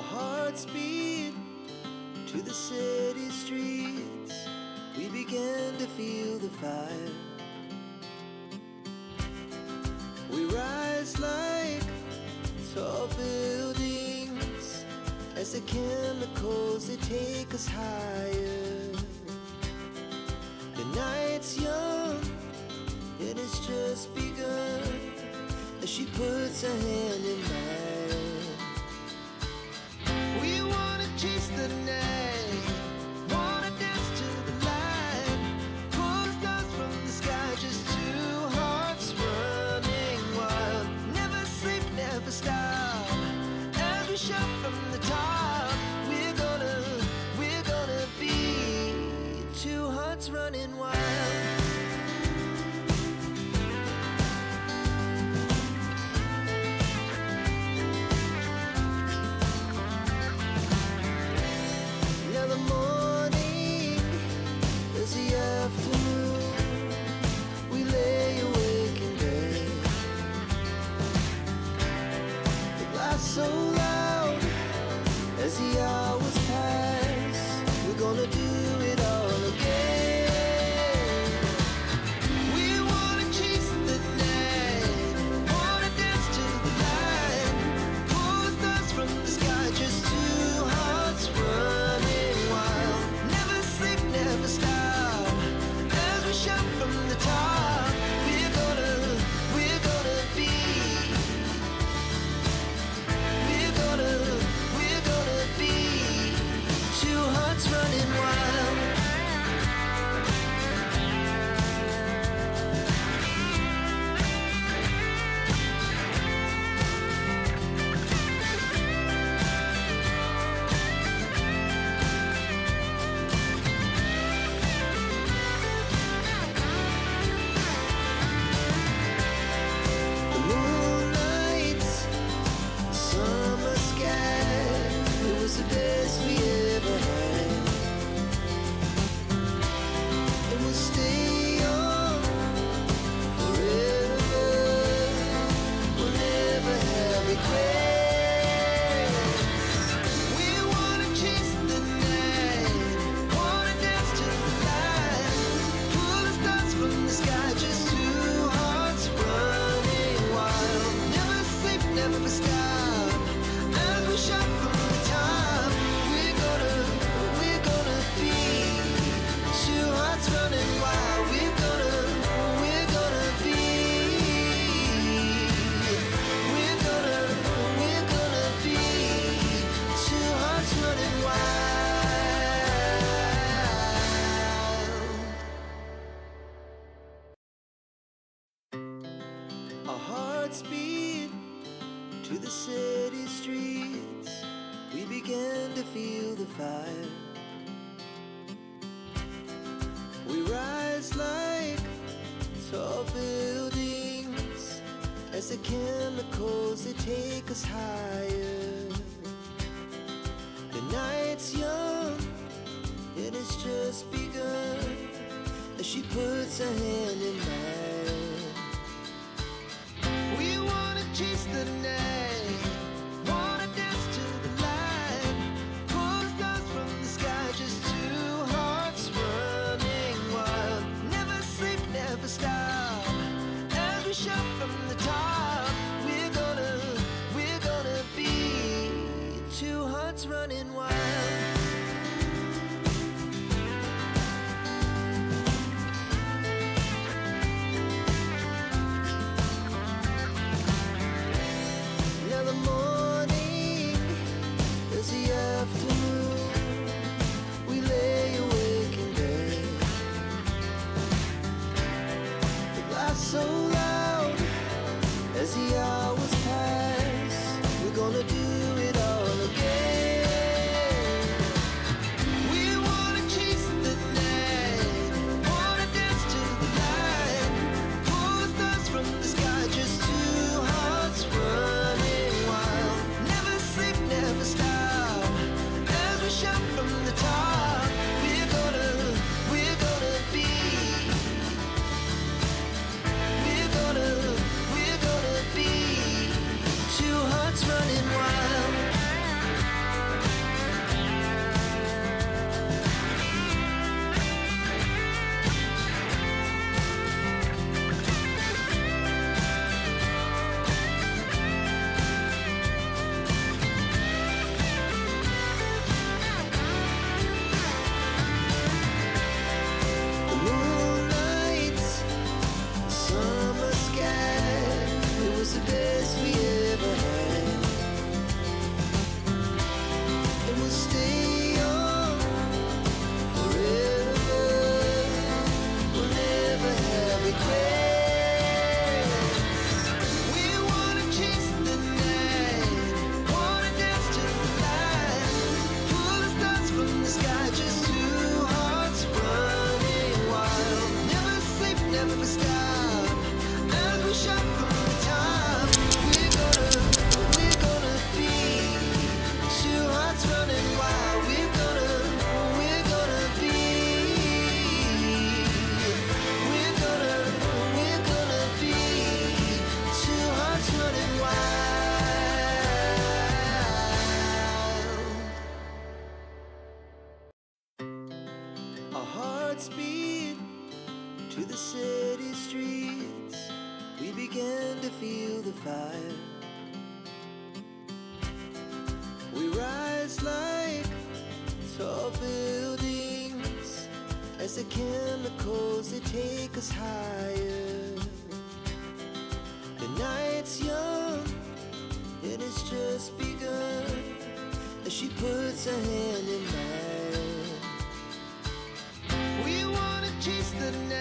Our hearts beat to the city streets. We began to feel the fire. We rise like tall buildings as the chemicals, they take us higher. The night's young, it has just begun as she puts her hand in mine. We wanna chase the night, wanna dance to the light, pull the stars from the sky, just two hearts running wild. Never sleep, never stop, as we shout from the top. We're gonna be two hearts running wild. Now the morning is the afternoon. We lay awake in bed. The laughs so loud as the hours pass. We're gonna do it all again. We wanna chase the night, wanna dance to the light, pull the stars from the sky, just two hearts running wild. Never sleep, never stop, as we shout from the top. We're gonna be, we're gonna be two hearts running wild. The moonlight, summer sky, it was the best we ever had. And we'll stay young forever. We'll never have regrets. We wanna chase the night, wanna dance to the light, pull the stars from the sky, just two hearts running wild. Never sleep, never stop, as we shout from the top. We're gonna be two hearts running wild. We're gonna be, we're gonna be two hearts running wild. Our hearts beat to the city streets. We began to feel the fire. We rise like tall buildings as the chemicals, they take us higher. The night's young, it has just begun as she puts her hand in mine. We wanna chase the night, wanna dance to the light, pull the stars from the sky, just two hearts running wild. Never sleep, never stop, as we shout from the top. We're gonna be two hearts running wild. Now the morning is the afternoon. We lay awake in bed. The laughs so loud as the hours pass. We're gonna do it all again. We wanna chase the night, wanna dance to the light, pull the stars from the sky, just two hearts running wild. Never sleep, never stop, as we shout from the top. We're gonna be, we're gonna be two hearts running wild. the city streets, we began to feel the fire. We rise like tall buildings as the chemicals, they take us higher. The night's young and it's just begun as she puts her hand in mine. We wanna chase the night